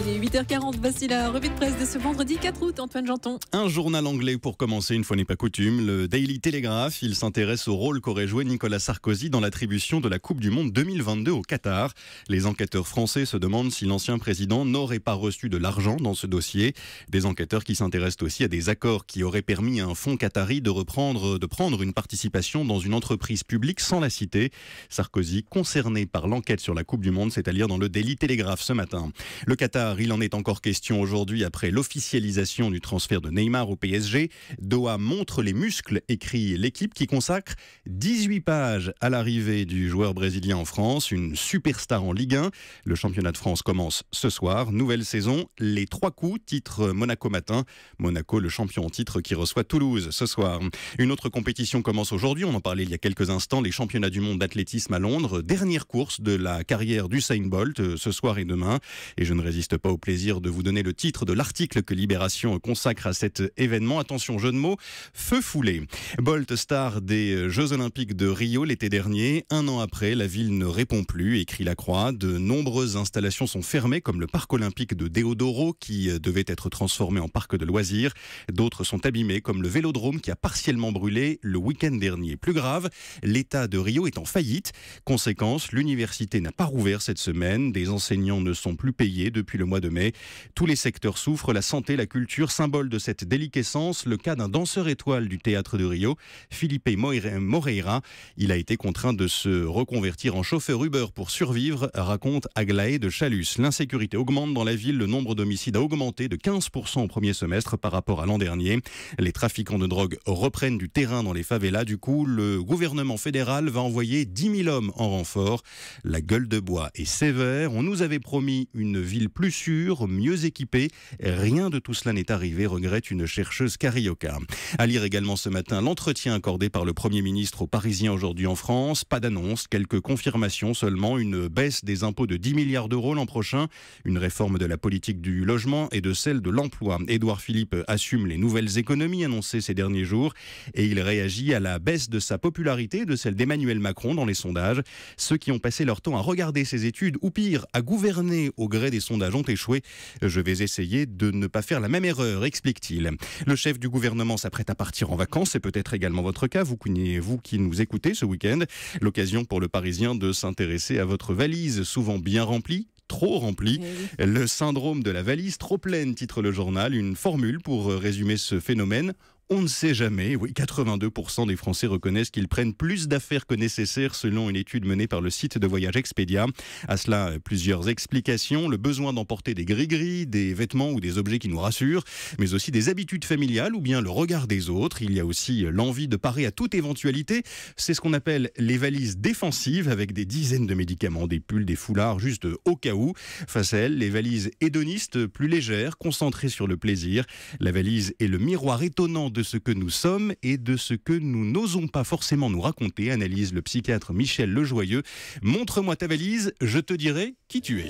Il est 8h40, voici la revue de presse de ce vendredi 4 août, Antoine Janton. Un journal anglais pour commencer, une fois n'est pas coutume, le Daily Telegraph. Il s'intéresse au rôle qu'aurait joué Nicolas Sarkozy dans l'attribution de la Coupe du Monde 2022 au Qatar. Les enquêteurs français se demandent si l'ancien président n'aurait pas reçu de l'argent dans ce dossier. Des enquêteurs qui s'intéressent aussi à des accords qui auraient permis à un fonds qatari de prendre une participation dans une entreprise publique sans la citer. Sarkozy, concerné par l'enquête sur la Coupe du Monde, c'est à lire dans le Daily Telegraph ce matin. Le Qatar, il en est encore question aujourd'hui après l'officialisation du transfert de Neymar au PSG. Doha montre les muscles, écrit l'équipe qui consacre 18 pages à l'arrivée du joueur brésilien en France, une superstar en Ligue 1. Le championnat de France commence ce soir. Nouvelle saison, les 3 coups, titre Monaco matin. Monaco, le champion en titre qui reçoit Toulouse ce soir. Une autre compétition commence aujourd'hui, on en parlait il y a quelques instants, les championnats du monde d'athlétisme à Londres. Dernière course de la carrière d'Usain Bolt ce soir et demain. Et je ne résiste pas au plaisir de vous donner le titre de l'article que Libération consacre à cet événement. Attention, jeu de mots, feu foulé. Bolt, star des Jeux Olympiques de Rio l'été dernier. 1 an après, la ville ne répond plus, écrit La Croix. De nombreuses installations sont fermées, comme le parc olympique de Deodoro, qui devait être transformé en parc de loisirs. D'autres sont abîmées, comme le vélodrome qui a partiellement brûlé le week-end dernier. Plus grave, l'État de Rio est en faillite. Conséquence, l'université n'a pas rouvert cette semaine. Des enseignants ne sont plus payés depuis le mois de mai. Tous les secteurs souffrent, la santé, la culture, symbole de cette déliquescence. Le cas d'un danseur étoile du théâtre de Rio, Felipe Moreira. Il a été contraint de se reconvertir en chauffeur Uber pour survivre, raconte Aglaé de Chalus. L'insécurité augmente dans la ville, le nombre d'homicides a augmenté de 15% au premier semestre par rapport à l'an dernier. Les trafiquants de drogue reprennent du terrain dans les favelas. Du coup, le gouvernement fédéral va envoyer 10 000 hommes en renfort. La gueule de bois est sévère. On nous avait promis une ville plus sûre, mieux équipée. Rien de tout cela n'est arrivé, regrette une chercheuse carioca. À lire également ce matin l'entretien accordé par le Premier ministre aux Parisiens aujourd'hui en France. Pas d'annonce, quelques confirmations seulement. Une baisse des impôts de 10 milliards d'euros l'an prochain. Une réforme de la politique du logement et de celle de l'emploi. Édouard Philippe assume les nouvelles économies annoncées ces derniers jours et il réagit à la baisse de sa popularité et de celle d'Emmanuel Macron dans les sondages. Ceux qui ont passé leur temps à regarder ses études ou pire, à gouverner au gré des sondages ont échoué. Je vais essayer de ne pas faire la même erreur, explique-t-il. Le chef du gouvernement s'apprête à partir en vacances, c'est peut-être également votre cas, vous qui nous écoutez ce week-end. L'occasion pour le Parisien de s'intéresser à votre valise, souvent bien remplie, trop remplie. Le syndrome de la valise trop pleine, titre le journal, une formule pour résumer ce phénomène. On ne sait jamais. Oui, 82% des Français reconnaissent qu'ils prennent plus d'affaires que nécessaire selon une étude menée par le site de voyage Expedia. À cela, plusieurs explications. Le besoin d'emporter des gris-gris, des vêtements ou des objets qui nous rassurent, mais aussi des habitudes familiales ou bien le regard des autres. Il y a aussi l'envie de parer à toute éventualité. C'est ce qu'on appelle les valises défensives avec des dizaines de médicaments, des pulls, des foulards, juste au cas où. Face à elles, les valises hédonistes, plus légères, concentrées sur le plaisir. La valise est le miroir étonnant de ce que nous sommes et de ce que nous n'osons pas forcément nous raconter, analyse le psychiatre Michel Lejoyeux. Montre-moi ta valise, je te dirai qui tu es.